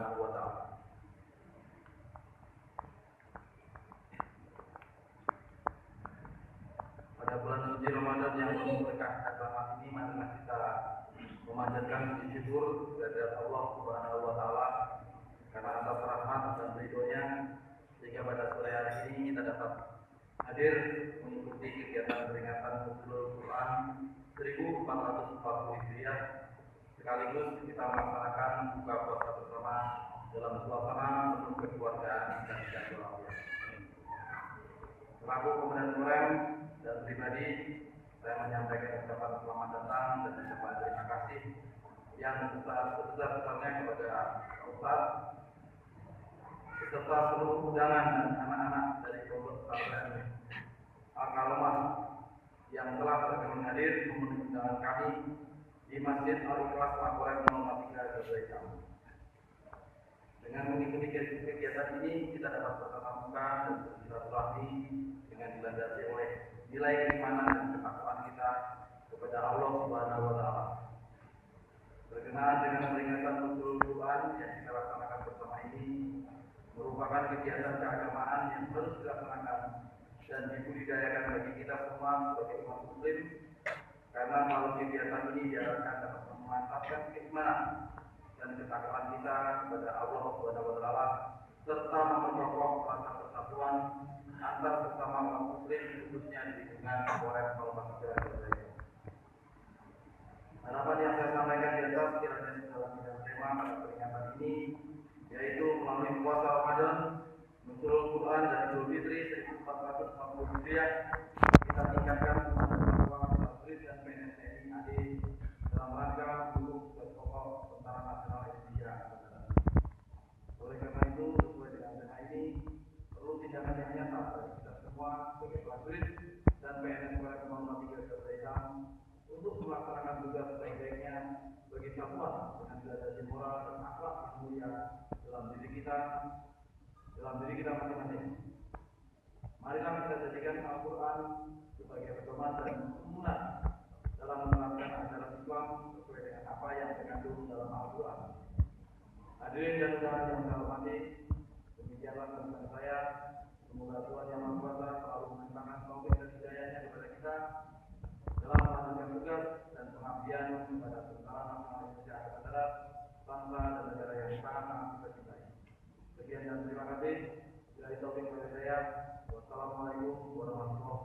Subhanahu wa taala. Pada bulan suci Ramadan yang penuh berkah dan rahmat ini, marilah kita memanjatkan puji syukur kehadirat Allah Subhanahu wa taala karena atas rahmat dan ridho-Nya sehingga pada sore hari ini kita dapat hadir mengikuti kegiatan peringatan Nuzulul Quran 1440 Hijriah, sekaligus kita melaksanakan buka puasa bersama dalam suasana penuh kekeluargaan dan silaturahmi. Selaku Komandan Korem dan pribadi, saya menyampaikan ucapan selamat datang dan ucapan terima kasih yang sebesar-besarnya kepada Ustaz beserta seluruh undangan dan anak-anak dari Pondok Pesantren Al-Kalamah yang telah berkenan hadir memenuhi undangan kami di Masjid Al-Ikhlas Makorem 03 Jakarta. Dengan mengikuti kegiatan ini, kita dapat bertatap muka dan bersilaturahmi dengan dilandasi oleh nilai keimanan dan ketakwaan kita kepada Allah Subhanahu wa taala. Berkenaan dengan peringatan Nuzulul Quran yang kita laksanakan bersama ini merupakan kegiatan keagamaan yang harus dilaksanakan dan dibudidayakan bagi kita semua sebagai umat muslim, karena melalui kegiatan ini diharapkan dapat memantapkan keimanan dan ketakwaan kita kepada Allah Subhanahu wa taala serta memperkokoh rasa persatuan antar sesama umat muslim, khususnya di lingkungan Polres Palembang Jakarta. Harapan yang saya sampaikan di atas kiranya dalam bidang tema pada peringatan ini, yaitu melalui puasa Ramadan, Nuzulul Quran dan Idul Fitri 1440 Hijriah, kita tingkatkan kemampuan prajurit dan PNS TNI AD dalam rangka mendukung tugas pokok Tentara Nasional Indonesia. Oleh karena itu, sesuai dengan tema ini, perlu tindakan yang nyata bagi kita semua sebagai prajurit dan PNS Polres Palembang Jakarta untuk melaksanakan tugas sebaik-baiknya bagi satuan dengan gradasi moral dan akhlak yang mulia dalam diri kita masing-masing. Marilah kita jadikan Al-Quran sebagai pedoman dan tuntunan dalam menerapkan ajaran Islam sesuai dengan apa yang terkandung dalam Al-Quran. Hadirin dan undangan yang saya hormati, demikianlah pesan saya. Semoga Tuhan Yang Maha Kuasa selalu melimpahkan taufik dan hidayah-Nya kepada kita dalam melaksanakan tugas dan pengabdian kepada Tentara Nasional Indonesia Angkatan Darat, bangsa dan negara yang sangat kita cintai. Sekian dan terima kasih. Bila taufik kepada saya. Wassalamualaikum warahmatullahi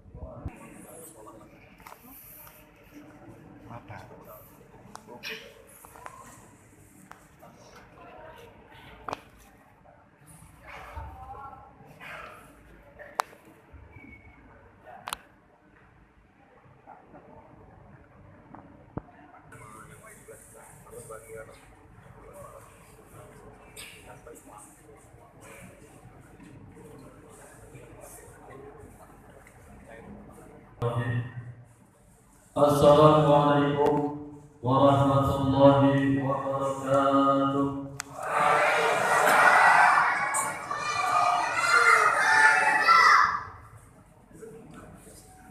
wabarakatuh. Assalamualaikum warahmatullahi wabarakatuh.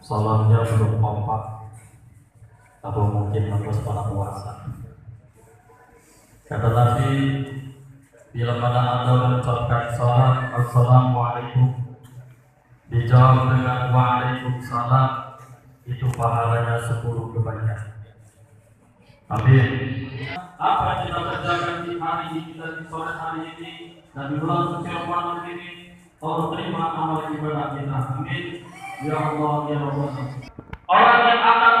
Salamnya belum kompak atau mungkin harus pada puasa. Kata Nabi, bila mana Anda mengucapkan salam Assalamualaikum, dijawab dengan Waalaikumsalam, itu pahalanya 10 kebaikan. Amin. Apa yang kita kerjakan di hari ini dan di sore hari ini dan di bulan suci Ramadan ini, Allah terima amal ibadah kita. Amin. Ya Allah, ya Allah. Orang yang akan